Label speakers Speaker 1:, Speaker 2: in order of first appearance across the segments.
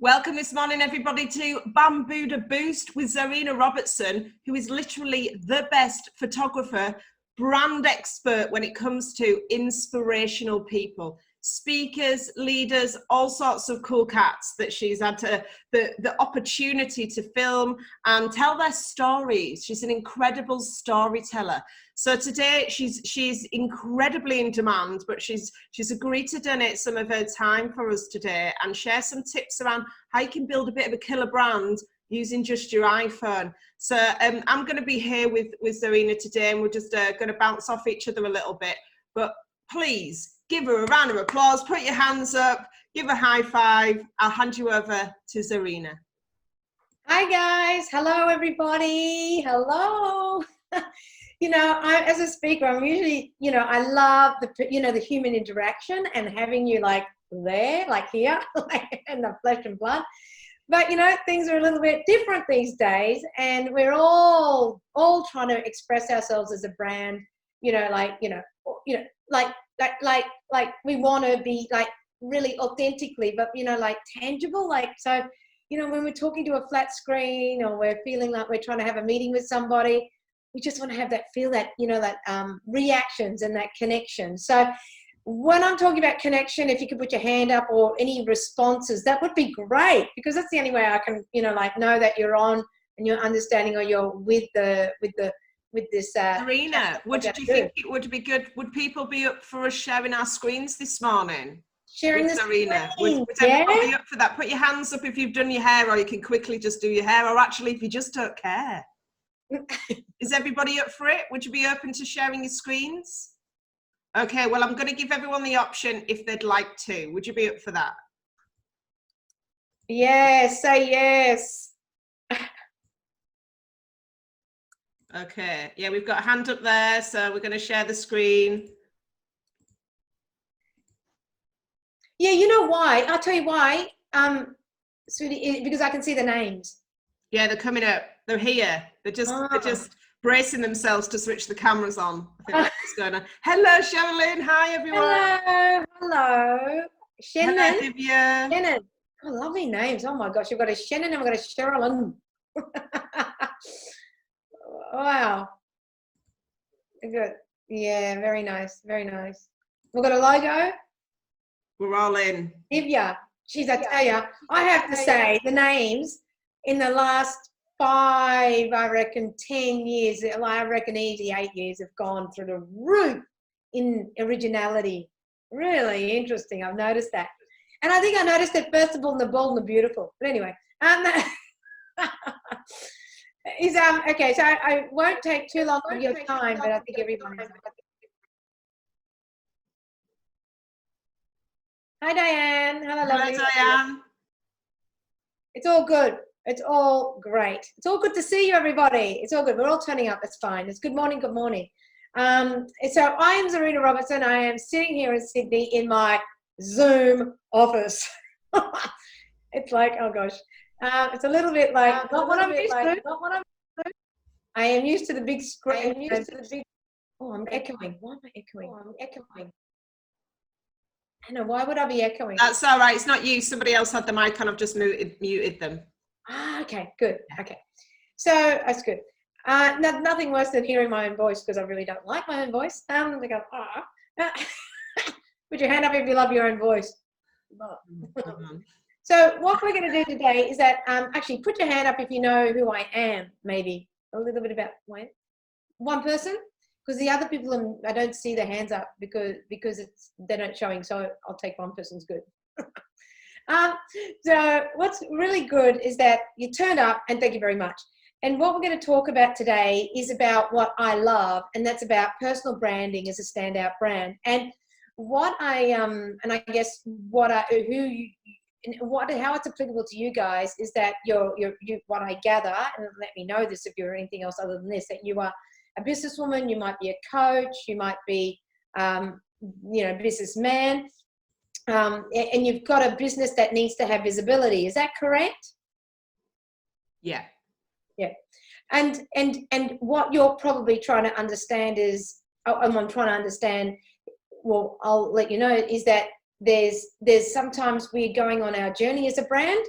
Speaker 1: Welcome this morning, everybody, to Bambuddha Boost with Zahrina Robertson, who is literally the best photographer, brand expert when it comes to inspirational people, speakers, leaders, all sorts of cool cats that she's had the opportunity to film and tell their stories. She's an incredible storyteller. So today she's incredibly in demand, but she's agreed to donate some of her time for us today and share some tips around how you can build a bit of a killer brand using just your iPhone. So I'm going to be here with Zahrina today, and we're just going to bounce off each other a little bit. But please give her a round of applause, put your hands up, give a high five. I'll hand you over to Zahrina.
Speaker 2: Hi guys, hello everybody, hello. You know, as a speaker, I'm usually, I love the human interaction and having you like there, like here, like in the flesh and blood. But things are a little bit different these days, and we're all trying to express ourselves as a brand. Like we want to be like really authentically, but like tangible. Like so, when we're talking to a flat screen or we're feeling like we're trying to have a meeting with somebody, we just want to have that reactions and that connection. So when I'm talking about connection, if you could put your hand up or any responses, that would be great, because that's the only way I can, know that you're on and you're understanding, or you're with this.
Speaker 1: Zahrina, do you think it would be good? Would people be up for us sharing our screens this morning?
Speaker 2: Sharing the
Speaker 1: Zahrina, would everybody be up for that? Put your hands up if you've done your hair, or you can quickly just do your hair, or actually if you just don't care. Is everybody up for it? Would you be open to sharing your screens? Okay, well, I'm going to give everyone the option if they'd like to. Would you be up for that?
Speaker 2: Yes, say yes.
Speaker 1: Okay, yeah, we've got a hand up there, so we're going to share the screen.
Speaker 2: Yeah, you know why? I'll tell you why. Sweetie, because I can see the names.
Speaker 1: Yeah, they're coming up. They're here. They're just bracing themselves to switch the cameras on. I think that's what's going on. Hello, Sherilyn. Hi, everyone.
Speaker 2: Hello. Shannon.
Speaker 1: Hello, Divya.
Speaker 2: Shannon. Oh, lovely names. Oh my gosh, you've got a Shannon and we've got a Sherilyn. Wow. Good. Yeah, very nice. Very nice. We've got a logo.
Speaker 1: We're all in.
Speaker 2: Divya. Jeez, I tell you, I have to say the names in the last 5, I reckon 10 years, I reckon easy 8 years, have gone through the roof in originality. Really interesting. I've noticed that. And I think I noticed it first of all in the bold and the beautiful. But anyway, okay, so I won't take too long of your time, but I think everyone is. Hi, Diane.
Speaker 1: Hello, Diane.
Speaker 2: It's all good. It's all great. It's all good to see you, everybody. It's all good. We're all turning up. That's fine. It's good morning. Good morning. So I am Zahrina Robertson. I am sitting here in Sydney in my Zoom office. It's like, oh gosh. It's a little bit like, not what I'm used to. I am used to the big screen. Oh, I'm echoing. Why am I echoing? Oh, I'm echoing. Anna, why would I be echoing?
Speaker 1: That's all right. It's not you. Somebody else had the mic on. I've just muted them.
Speaker 2: Ah, okay, good. Okay, so that's good. Nothing worse than hearing my own voice, because I really don't like my own voice. They go, put your hand up if you love your own voice. So what we're going to do today is that actually put your hand up if you know who I am. Maybe a little bit about one person, because the other people I don't see their hands up because they're not showing. So I'll take one person's good. So what's really good is that you turned up, and thank you very much. And what we're going to talk about today is about what I love, and that's about personal branding as a standout brand. And what how it's applicable to you guys is that what I gather, and let me know this if you're anything else other than this, that you are a businesswoman, you might be a coach, you might be a businessman. And you've got a business that needs to have visibility. Is that correct?
Speaker 1: Yeah.
Speaker 2: Yeah. And what you're probably trying to understand is, I'm trying to understand, well, I'll let you know, is that there's sometimes we're going on our journey as a brand,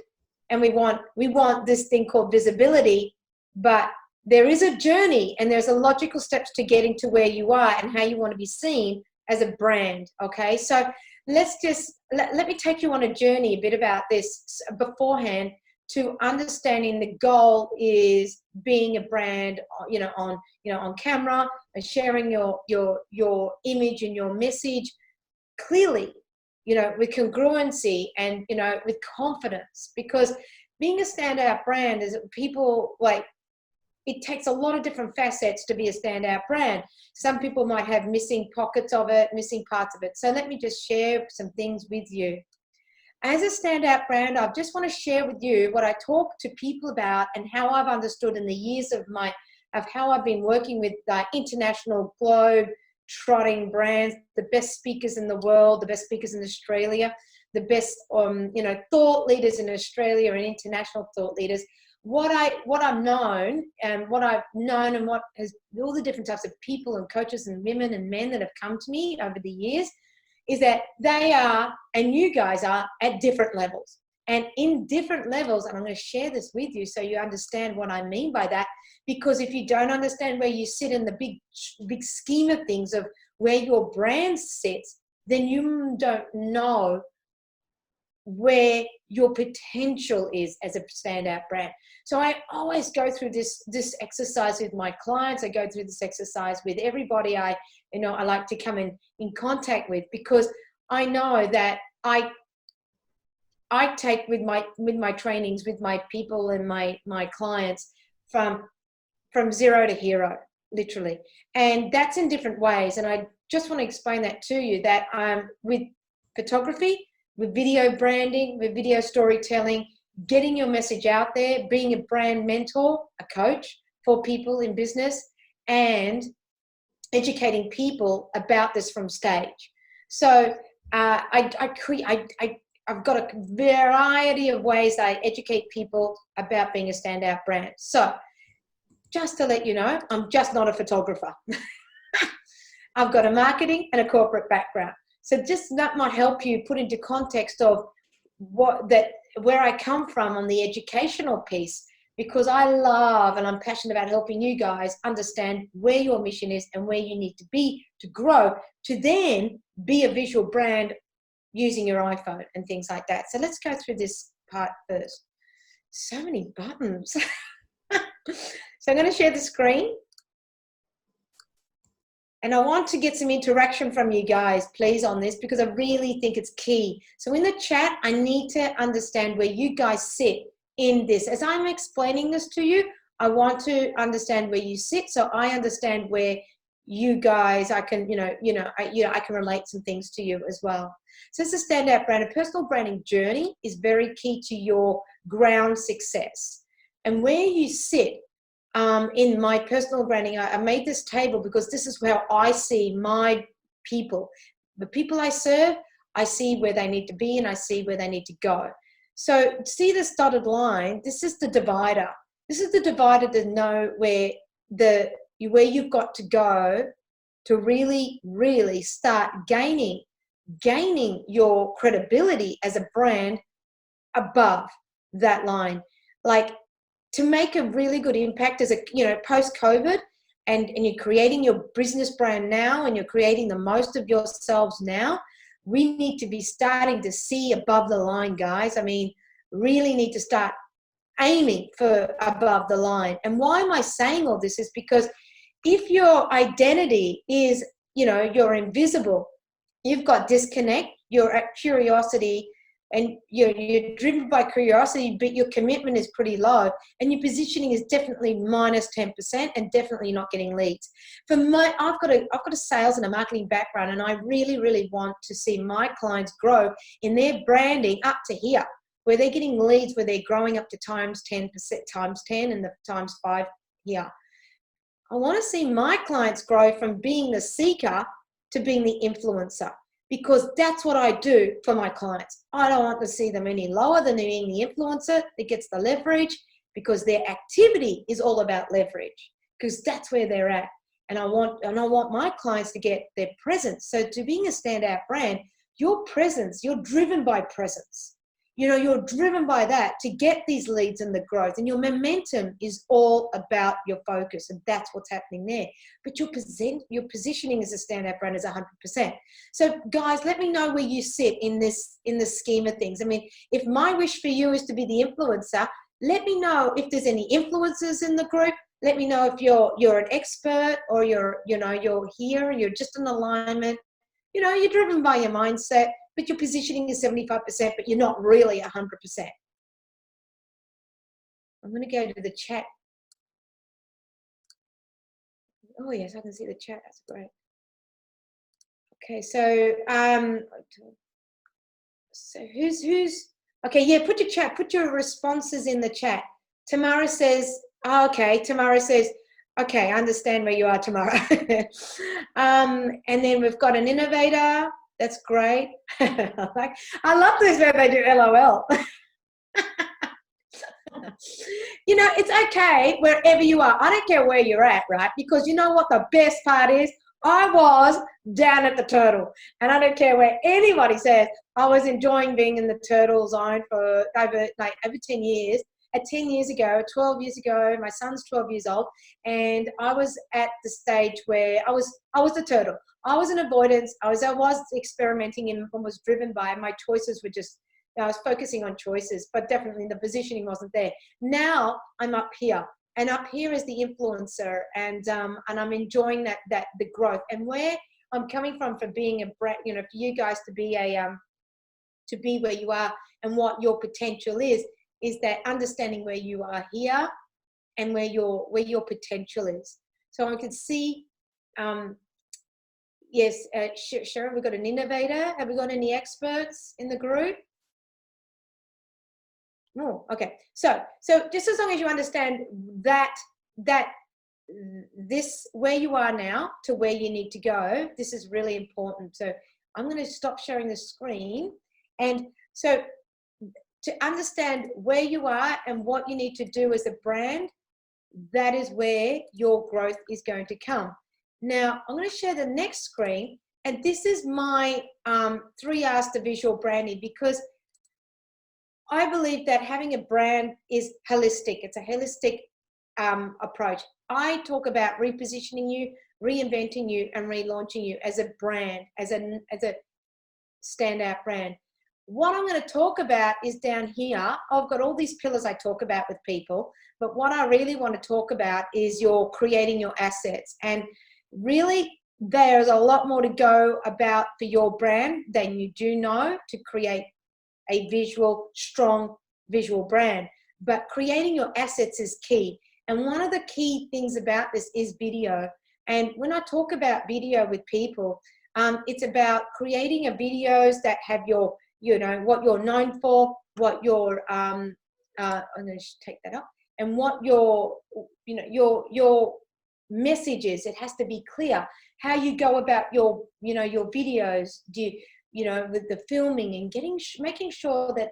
Speaker 2: and we want this thing called visibility, but there is a journey and there's a logical steps to getting to where you are and how you want to be seen as a brand. Okay, so let's just let me take you on a journey a bit about this beforehand, to understanding the goal is being a brand, on camera, and sharing your image and your message clearly, with congruency and with confidence, because being a standout brand is people like, it takes a lot of different facets to be a standout brand. Some people might have missing pockets of it, missing parts of it. So let me just share some things with you. As a standout brand, I just want to share with you what I talk to people about and how I've understood in the years of how I've been working with international globe trotting brands, the best speakers in the world, the best speakers in Australia, the best thought leaders in Australia and international thought leaders. What I've known and what has all the different types of people and coaches and women and men that have come to me over the years is that they are, and you guys are, at different levels. And in different levels, and I'm going to share this with you so you understand what I mean by that, because if you don't understand where you sit in the big scheme of things of where your brand sits, then you don't know where your potential is as a standout brand. So I always go through this exercise with my clients. I go through this exercise with everybody I like to come in contact with, because I know that I take with my trainings, with my people and my clients from zero to hero, literally. And that's in different ways. And I just want to explain that to you, that with photography, with video branding, with video storytelling, getting your message out there, being a brand mentor, a coach for people in business, and educating people about this from stage. So I've got a variety of ways I educate people about being a standout brand. So just to let you know, I'm just not a photographer. I've got a marketing and a corporate background. So just that might help you put into context of where I come from on the educational piece, because I love and I'm passionate about helping you guys understand where your mission is and where you need to be to grow, to then be a visual brand using your iPhone and things like that. So let's go through this part first. So many buttons. So I'm going to share the screen. And I want to get some interaction from you guys, please, on this, because I really think it's key. So in the chat, I need to understand where you guys sit in this. As I'm explaining this to you, I want to understand where you sit, so I understand where you guys, I can, I can relate some things to you as well. So it's a standout brand. A personal branding journey is very key to your ground success. And where you sit, in my personal branding, I made this table because this is how I see my people. The people I serve, I see where they need to be and I see where they need to go. So see this dotted line, this is the divider. This is the divider to know where you've got to go to really, really start gaining your credibility as a brand above that line. Like, to make a really good impact as post-COVID, and you're creating your business brand now and you're creating the most of yourselves now, we need to be starting to see above the line, guys. I mean, really need to start aiming for above the line. And why am I saying all this is because if your identity is, you're invisible, you've got disconnect, you're at curiosity, and you're driven by curiosity, but your commitment is pretty low, and your positioning is definitely minus 10% and definitely not getting leads. I've got a sales and a marketing background, and I really, really want to see my clients grow in their branding up to here, where they're getting leads, where they're growing up to times 10%, times 10, and the times 5 here. I want to see my clients grow from being the seeker to being the influencer, because that's what I do for my clients. I don't want to see them any lower than being the influencer that gets the leverage, because their activity is all about leverage, because that's where they're at. And I want my clients to get their presence. So to being a standout brand, your presence, you're driven by presence. you're driven by that to get these leads and the growth, and your momentum is all about your focus, and that's what's happening there. But your positioning as a standout brand is 100%. So guys, let me know where you sit in the scheme of things. I mean, if my wish for you is to be the influencer, let me know if there's any influencers in the group. Let me know if you're an expert, or you're here, you're just in alignment. You're driven by your mindset, but your positioning is 75%, but you're not really 100%. I'm going to go to the chat. Oh yes, I can see the chat. That's great. Okay, so who's okay? Yeah, put your responses in the chat. Tamara says, okay. Tamara says, okay, I understand where you are, Tamara. And then we've got an innovator. That's great. I love this where they do LOL. It's okay wherever you are. I don't care where you're at, right? Because you know what the best part is? I was down at the turtle, and I don't care where anybody says. I was enjoying being in the turtle zone for over 10 years. At 10 years ago, 12 years ago, my son's 12 years old, and I was at the stage where I was the turtle. I was in avoidance. I was experimenting and was driven by my choices were just, I was focusing on choices, but definitely the positioning wasn't there. Now I'm up here, and up here is the influencer, and I'm enjoying that the growth, and where I'm coming from for being a brand, for you guys to be to be where you are and what your potential is that understanding where you are here and where your potential is. So I can see, yes, Sharon, we've got an innovator. Have we got any experts in the group? Oh, okay. So just as long as you understand that this, where you are now to where you need to go, this is really important. So I'm going to stop sharing the screen. And so to understand where you are and what you need to do as a brand, that is where your growth is going to come. Now, I'm going to share the next screen, and this is my 3 R's to visual branding, because I believe that having a brand is holistic. It's a holistic approach. I talk about repositioning you, reinventing you, and relaunching you as a brand, as a standout brand. What I'm going to talk about is down here. I've got all these pillars I talk about with people, but what I really want to talk about is you're creating your assets. And really, there's a lot more to go about for your brand than you do know to create a strong visual brand. But creating your assets is key. And one of the key things about this is video. And when I talk about video with people, it's about creating a videos that have your, what you're known for, what your, I'm going to take that up, and what your message is. It has to be clear how you go about your, your videos. With the filming and making sure that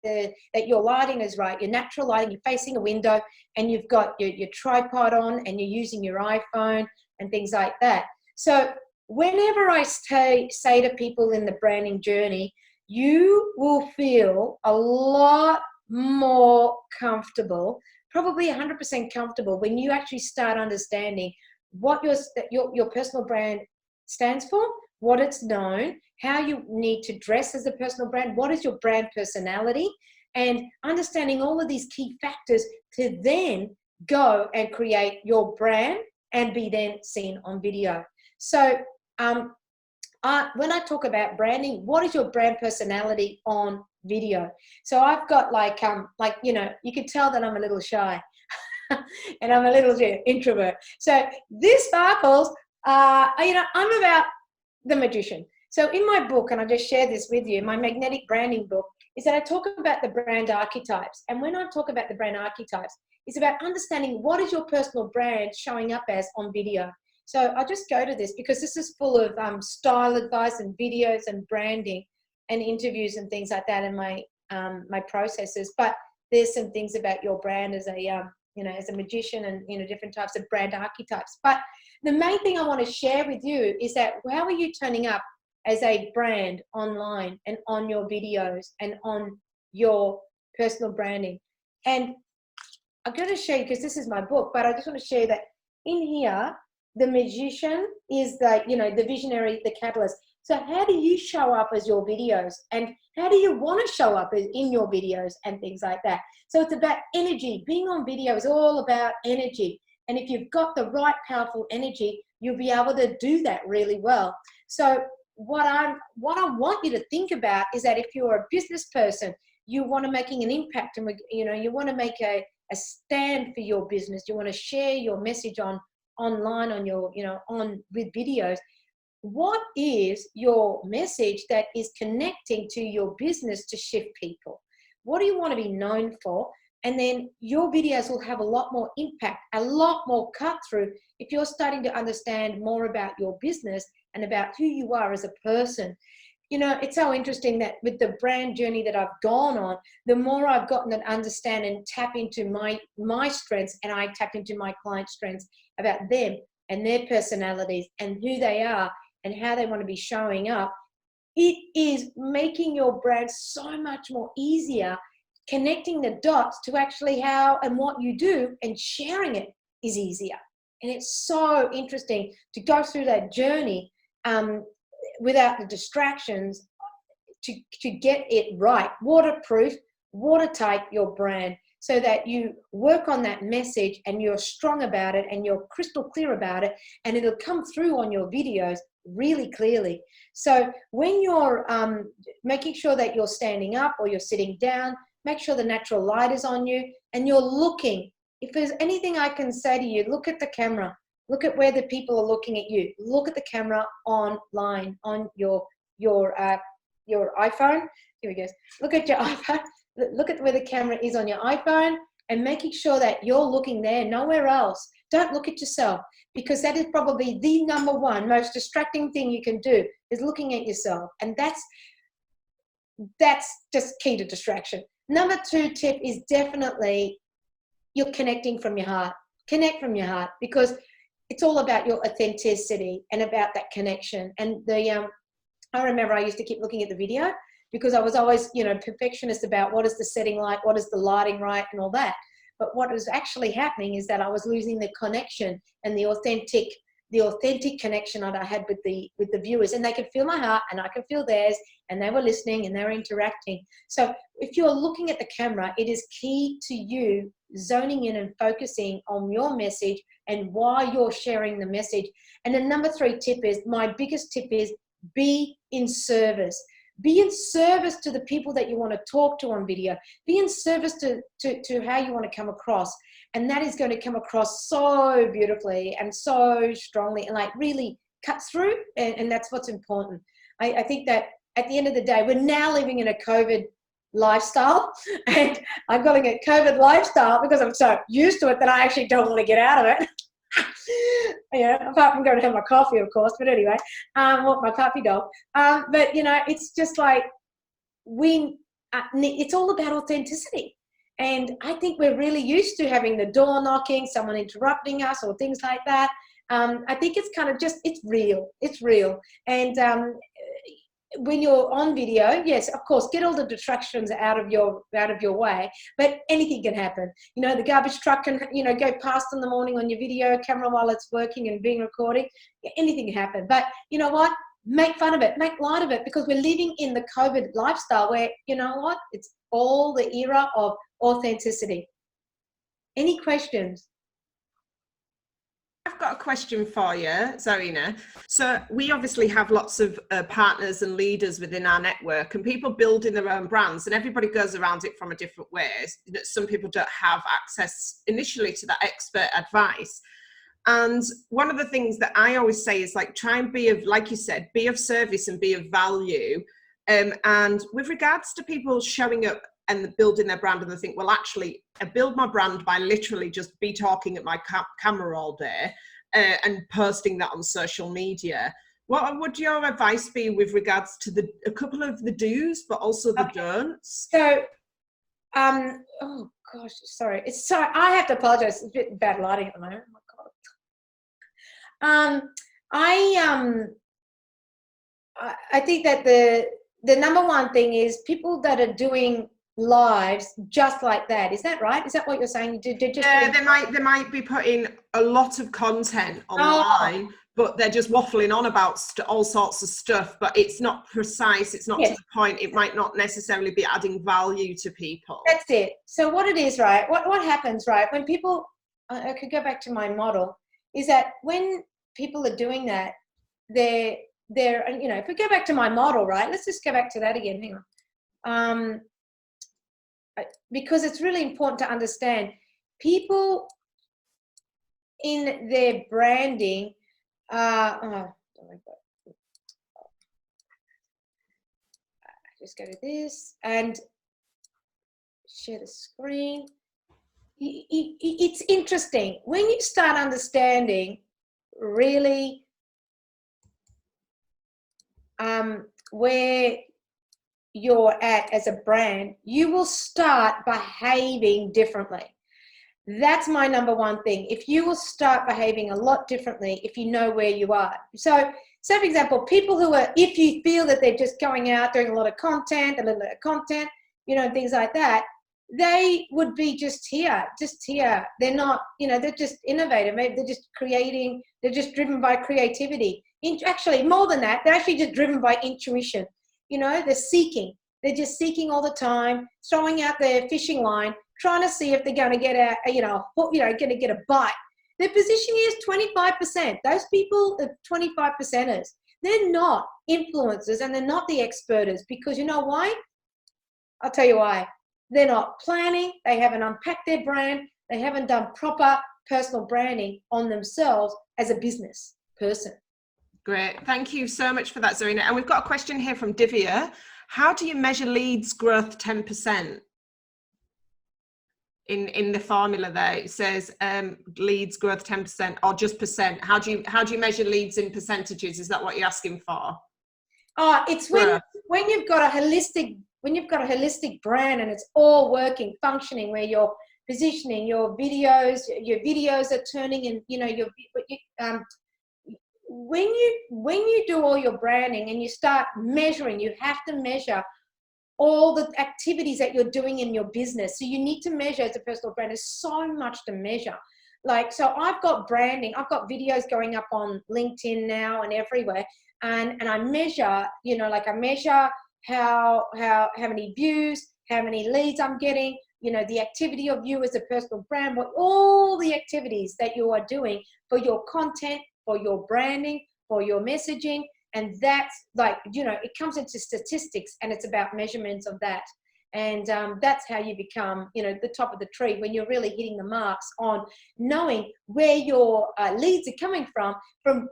Speaker 2: that your lighting is right, your natural lighting, you're facing a window, and you've got your tripod on, and you're using your iPhone and things like that. So whenever I say to people in the branding journey, you will feel a lot more comfortable, probably 100% comfortable, when you actually start understanding what your personal brand stands for, what it's known, how you need to dress as a personal brand, what is your brand personality, and understanding all of these key factors to then go and create your brand and be then seen on video. So when I talk about branding, what is your brand personality on video? So I've got you can tell that I'm a little shy and I'm a little introvert. So this sparkles, I'm about the magician. So in my book, and I just share this with you, my magnetic branding book, is that I talk about the brand archetypes. And when I talk about the brand archetypes, it's about understanding what is your personal brand showing up as on video. So I just go to this because this is full of style advice and videos and branding and interviews and things like that in my my processes. But there's some things about your brand as a as a magician and different types of brand archetypes. But the main thing I want to share with you is that how are you turning up as a brand online and on your videos and on your personal branding. And I'm going to show you, because this is my book, but I just want to show you that in here, the magician is the, you know, the visionary, the catalyst. So how do you show up as your videos, and how do you want to show up in your videos and things like that? So it's about energy. Being on video is all about energy. And if you've got the right powerful energy, you'll be able to do that really well. So what I want you to think about is that if you're a business person, you want to making an impact, and you know, you want to make a stand for your business. You want to share your message online on your, you know, with videos. What is your message that is connecting to your business to shift people? What do you want to be known for? And then your videos will have a lot more impact, a lot more cut through if you're starting to understand more about your business and about who you are as a person. You know, it's so interesting that with the brand journey that I've gone on, the more I've gotten to understand and tap into my strengths, and I tap into my clients' strengths about them and their personalities and who they are and how they want to be showing up, it is making your brand so much more easier, connecting the dots to actually how and what you do, and sharing it is easier. And it's so interesting to go through that journey without the distractions to get it right. Waterproof, watertight your brand, so that you work on that message and you're strong about it and you're crystal clear about it, and it'll come through on your videos really clearly. So when you're making sure that you're standing up or you're sitting down, make sure the natural light is on you and you're looking. If there's anything I can say to you, look at the camera. Look at where the people are looking at you. Look at the camera online on your iPhone. Here we go. Look at your iPhone. Look at where the camera is on your iPhone, and making sure that you're looking there, nowhere else. Don't look at yourself, because that is probably the number one most distracting thing you can do, is looking at yourself. And that's just key to distraction. Number 2 tip is definitely you're connecting from your heart. Connect from your heart, because it's all about your authenticity and about that connection. And I remember I used to keep looking at the video, because I was always, you know, perfectionist about what is the setting like, what is the lighting right, and all that. But what was actually happening is that I was losing the connection and the authentic connection that I had with the viewers, and they could feel my heart and I could feel theirs, and they were listening and they were interacting. So if you're looking at the camera, it is key to you zoning in and focusing on your message and why you're sharing the message. And the number 3 tip is, my biggest tip is, be in service. Be in service to the people that you want to talk to on video. Be in service to how you want to come across. And that is going to come across so beautifully and so strongly, and like really cut through. And that's what's important. I think that at the end of the day, we're now living in a COVID lifestyle, and I'm calling it COVID lifestyle because I'm so used to it that I actually don't want to get out of it. Yeah, apart from going to have my coffee, of course, but anyway, walk my puppy dog. But you know, it's just like it's all about authenticity. And I think we're really used to having the door knocking, someone interrupting us, or things like that. I think it's kind of just, it's real. It's real. And when you're on video, yes, of course, get all the distractions out of your way, but anything can happen. You know, the garbage truck can, you know, go past in the morning on your video camera while it's working and being recorded. Anything can happen. But you know what? Make fun of it, make light of it, because we're living in the COVID lifestyle where, you know what? It's all the era of authenticity. Any questions?
Speaker 1: I've got a question for you, Zahrina. So we obviously have lots of partners and leaders within our network, and people building their own brands, and everybody goes around it from a different way. Some people don't have access initially to that expert advice. And one of the things that I always say is, like, try and be of, like you said, be of service and be of value. And with regards to people showing up and building their brand, and they think, well, actually, I build my brand by literally just be talking at my camera all day and posting that on social media. What would your advice be with regards to a couple of the do's, but also the don'ts?
Speaker 2: So, oh gosh, sorry. I have to apologize. It's a bit bad lighting at the moment. Oh my God. I think that the number one thing is people that are doing lives just like that. Is that right? Is that what you're saying?
Speaker 1: Yeah, they might be putting a lot of content online, but they're just waffling on about all sorts of stuff, but it's not precise, it's not to the point, it might not necessarily be adding value to people.
Speaker 2: That's it. So what it is, right, what happens, right, when people, I could go back to my model, is that when people are doing that, they're, you know, if we go back to my model, right, let's just go back to that again, hang on. Because it's really important to understand people in their branding, just go to this and share the screen. It's interesting when you start understanding really where you're at as a brand, you will start behaving differently. That's my number one thing. If you will start behaving a lot differently, if you know where you are. So for example, people who are, if you feel that they're just going out doing a lot of content, you know, things like that, they would be just here. They're not, you know, they're just innovative. Maybe they're just creating, they're just driven by creativity. Actually, more than that, they're actually just driven by intuition. You know, they're seeking. They're just seeking all the time, throwing out their fishing line, trying to see if they're going to get going to get a bite. Their positioning is 25%. Those people are 25%ers. They're not influencers and they're not the experters, because you know why? I'll tell you why. They're not planning. They haven't unpacked their brand. They haven't done proper personal branding on themselves as a business person.
Speaker 1: Great. Thank you so much for that, Zahrina. And we've got a question here from Divya. How do you measure leads growth 10%? In the formula there, it says leads growth 10% or just percent. How do you measure leads in percentages? Is that what you're asking for?
Speaker 2: Oh, it's when you've got a holistic brand and it's all working, functioning, where you're positioning your videos are turning, and you know when you do all your branding and you start measuring, you have to measure all the activities that you're doing in your business. So you need to measure as a personal brand. There's so much to measure. Like, so I've got branding, I've got videos going up on LinkedIn now and everywhere. And I measure, you know, like I measure how many views, how many leads I'm getting, you know, the activity of you as a personal brand, what all the activities that you are doing for your content, for your branding, for your messaging. And that's like, you know, it comes into statistics and it's about measurements of that. And that's how you become, you know, the top of the tree, when you're really hitting the marks on knowing where your leads are coming from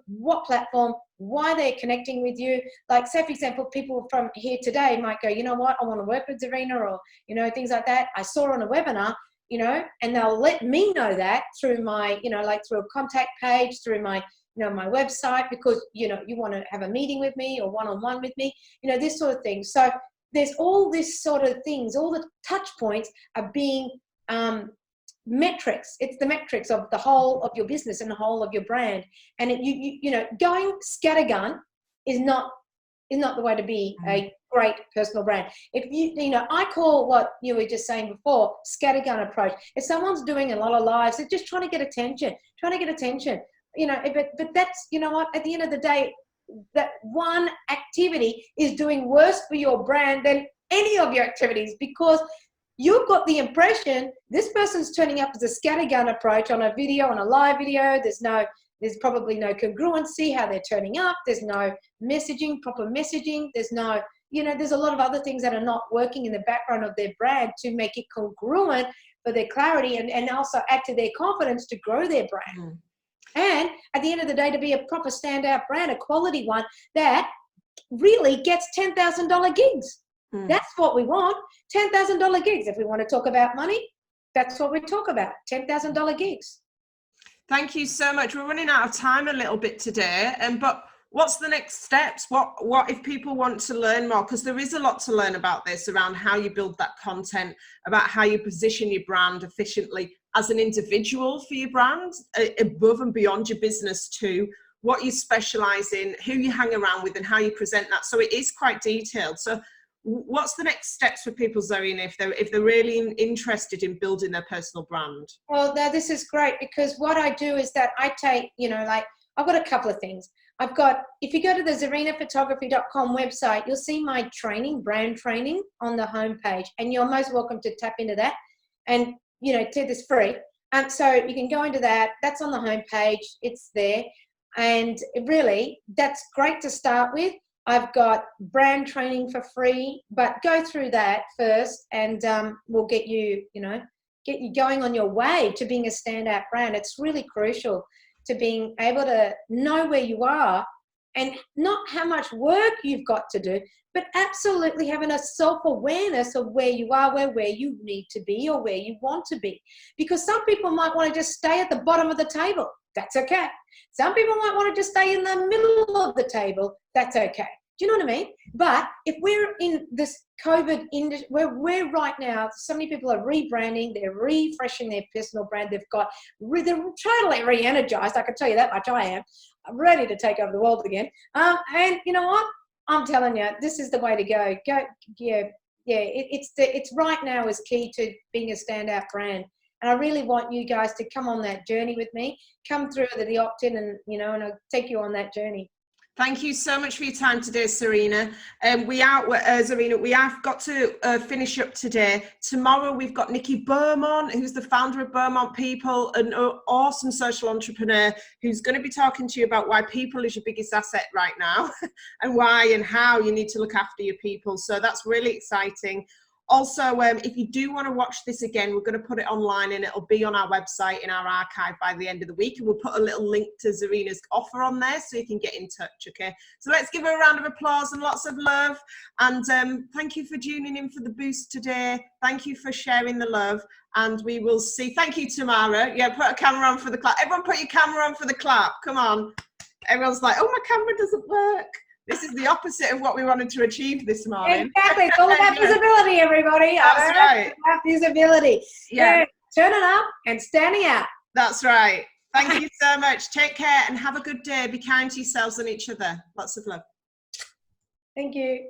Speaker 2: what platform, why they're connecting with you. Like, say, for example, people from here today might go, you know what, I want to work with Zahrina, or, you know, things like that. I saw on a webinar, you know, and they'll let me know that through my, you know, like through a contact page, through my, you know, my website, because, you know, you want to have a meeting with me or one-on-one with me, you know, this sort of thing. So there's all this sort of things, all the touch points are being metrics. It's the metrics of the whole of your business and the whole of your brand. And you know, going scattergun is not the way to be a great personal brand. If you know, I call what you were just saying before, scattergun approach. If someone's doing a lot of lives, they're just trying to get attention, you know, but that's, you know what, at the end of the day, that one activity is doing worse for your brand than any of your activities, because you've got the impression this person's turning up as a scattergun approach on a video, on a live video. There's probably no congruency how they're turning up. There's no messaging, proper messaging. There's no, you know, there's a lot of other things that are not working in the background of their brand to make it congruent for their clarity and also add to their confidence to grow their brand. And at the end of the day, to be a proper standout brand, a quality one that really gets $10,000 gigs. That's what we want, $10,000 gigs. If we want to talk about money, that's what we talk about, $10,000 gigs.
Speaker 1: Thank you so much. We're running out of time a little bit today, but what's the next steps? What if people want to learn more? Because there is a lot to learn about this, around how you build that content, about how you position your brand efficiently as an individual for your brand, above and beyond your business too, what you specialize in, who you hang around with, and how you present that. So it is quite detailed. So what's the next steps for people, Zahrina, if they're really interested in building their personal brand?
Speaker 2: Well, this is great, because what I do is that I take, you know, like, I've got a couple of things. I've got, if you go to the zahrinaphotography.com website, you'll see my training, brand training, on the homepage, and you're most welcome to tap into that. And, you know, it's free. And so you can go into that. That's on the homepage. It's there. And really, that's great to start with. I've got brand training for free, but go through that first, and we'll get you, you know, get you going on your way to being a standout brand. It's really crucial to being able to know where you are, and not how much work you've got to do, but absolutely having a self-awareness of where you are, where you need to be, or where you want to be. Because some people might want to just stay at the bottom of the table. That's okay. Some people might want to just stay in the middle of the table. That's okay. Do you know what I mean? But if we're in this COVID industry, where we're right now, so many people are rebranding, they're refreshing their personal brand. They're totally re-energized. I can tell you that much. I am. I'm ready to take over the world again. And you know what? I'm telling you, this is the way to go. It's right now is key to being a standout brand. And I really want you guys to come on that journey with me. Come through the opt-in, and you know, and I'll take you on that journey.
Speaker 1: Thank you so much for your time today, Zahrina. Zahrina, we have got to finish up today. Tomorrow we've got Nikki Beaumont, who's the founder of Beaumont People, an awesome social entrepreneur who's going to be talking to you about why people is your biggest asset right now and why and how you need to look after your people. So that's really exciting. Also, if you do want to watch this again, we're going to put it online, and it'll be on our website in our archive by the end of the week. And we'll put a little link to Zahrina's offer on there so you can get in touch, okay? So let's give her a round of applause and lots of love. And thank you for tuning in for the boost today. Thank you for sharing the love. And we will see. Thank you, Tamara. Yeah, put a camera on for the clap. Everyone put your camera on for the clap. Come on. Everyone's like, oh, my camera doesn't work. This is the opposite of what we wanted to achieve this morning.
Speaker 2: Exactly. It's all about visibility, everybody.
Speaker 1: That's right.
Speaker 2: It's about visibility. Yeah. Turning up and standing out.
Speaker 1: That's right. Thank you so much. Take care and have a good day. Be kind to yourselves and each other. Lots of love.
Speaker 2: Thank you.